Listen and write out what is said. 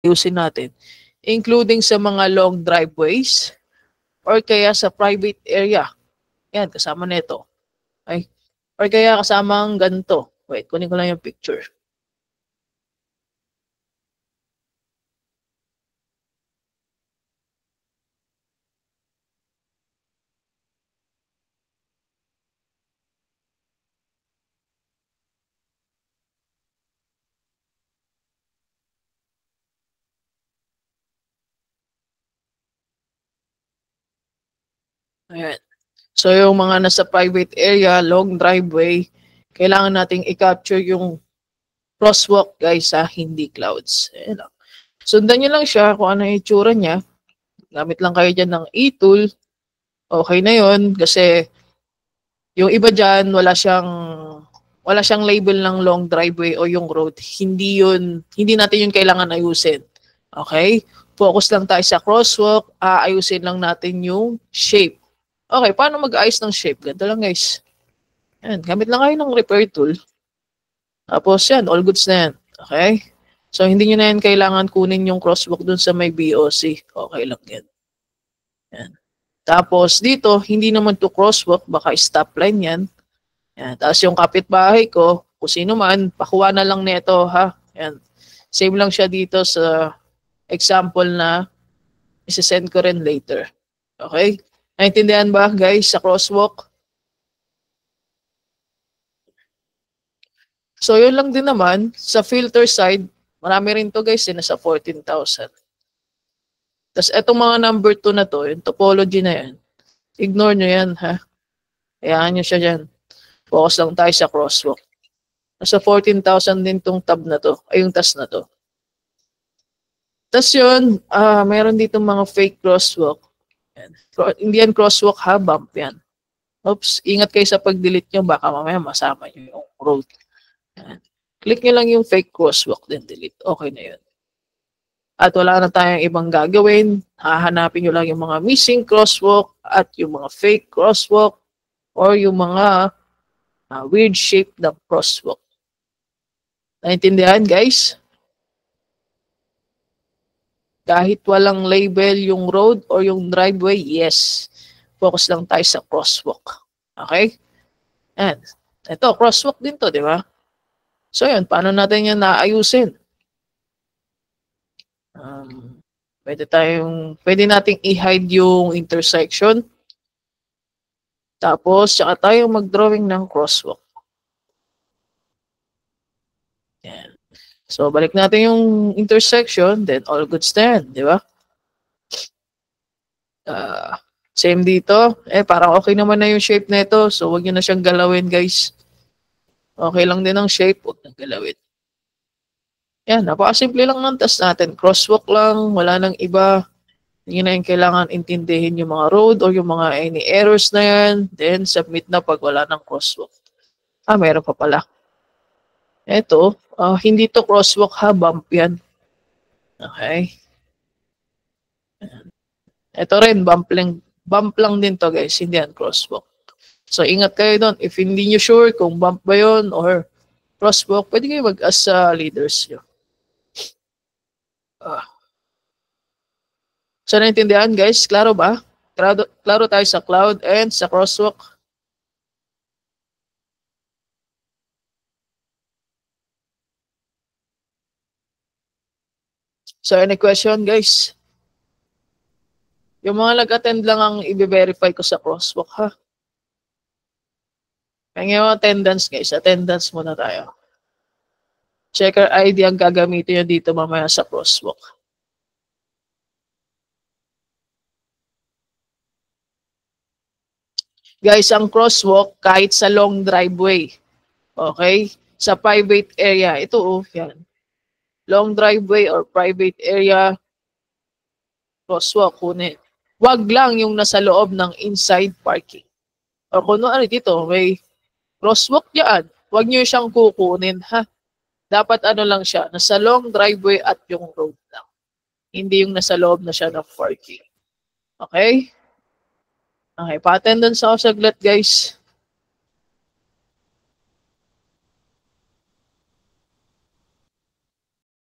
ayusin natin. Including sa mga long driveways or kaya sa private area. Yan, kasama nito. Okay? Or kaya kasama ang ganito. Wait, kunin ko lang yung picture. Ayan. So yung mga nasa private area, long driveway, kailangan nating i-capture yung crosswalk guys sa hindi clouds. Ayan lang. Sundan nyo lang siya kung ano yung itsura niya. Gamit lang kayo dyan ng e-tool. Okay na yon kasi yung iba dyan wala siyang label ng long driveway o yung road. Hindi natin yun kailangan ayusin. Okay? Focus lang tayo sa crosswalk. Ayusin lang natin yung shape. Okay, paano mag-ayos ng shape? Ganito lang guys. Yan, gamit lang kayo ng repair tool. Tapos yan, all goods na yan. Okay? So, hindi nyo na yan kailangan kunin yung crosswalk dun sa may BOC. Okay lang yan. Yan. Tapos dito, hindi naman to crosswalk, baka stopline yan. Yan. Tapos yung kapitbahay ko, kung sino man, pakuha na lang nito ha. Yan. Save lang siya dito sa example na isi-send ko rin later. Okay? Naintindihan ba guys sa crosswalk? So yun lang din naman, sa filter side, marami rin to guys, nasa 14,000. Tapos etong mga number 2 na to, yung topology na yan, ignore nyo yan ha. Hayaan nyo siya dyan. Focus lang tayo sa crosswalk. Nasa 14,000 din tong tab na to, ay yung task na to. Tapos yun, meron dito mga fake crosswalk. Yan. Hindi yan crosswalk ha, bump yan. Oops, ingat kayo sa pag-delete nyo, baka mamaya masama nyo yung road. Yan. Click nyo lang yung fake crosswalk, then delete. Okay na yun. At wala na tayong ibang gagawin. Hahanapin nyo lang yung mga missing crosswalk at yung mga fake crosswalk or yung mga weird shape ng crosswalk. Naintindihan guys? Kahit walang label yung road or yung driveway, yes. Focus lang tayo sa crosswalk. Okay? And ito, crosswalk din to, di ba? So yun, paano natin yan naayusin? Pwede nating i-hide yung intersection. Tapos, saka tayo mag-drawing ng crosswalk. Yan. So, balik natin yung intersection, then all goods na yan, di ba? Same dito. Parang okay naman na yung shape na ito. So, huwag nyo na siyang galawin, guys. Okay lang din ang shape, huwag nang galawin. Yan, napakasimple lang ng task natin. Crosswalk lang, wala nang iba. Hindi na yung kailangan intindihin yung mga road or yung mga any errors na yan. Then, submit na pag wala ng crosswalk. Meron pa pala. Ito, hindi to crosswalk ha, bump yan. Okay. Ito rin, bump lang din to guys, hindi yan crosswalk. So, ingat kayo doon. If hindi nyo sure kung bump ba yun or crosswalk, pwede kayo mag-ask sa leaders nyo. So, naintindihan guys? Klaro ba? Klaro tayo sa cloud and sa crosswalk. So, any question guys? Yung mga nag-attend lang ang i-verify ko sa crosswalk ha. Kaya yung attendance guys, attendance muna tayo. Checker ID ang gagamitin nyo dito mamaya sa crosswalk. Guys, ang crosswalk kahit sa long driveway. Okay? Sa private area. Ito yan. Long driveway or private area, crosswalk, kunin. Wag lang yung nasa loob ng inside parking. O kung ano dito, may crosswalk yan. Wag nyo siyang kukunin, ha? Dapat ano lang siya, nasa long driveway at yung road lang. Hindi yung nasa loob na siya ng parking. Okay? Okay, pa-attendance ako saglit, guys.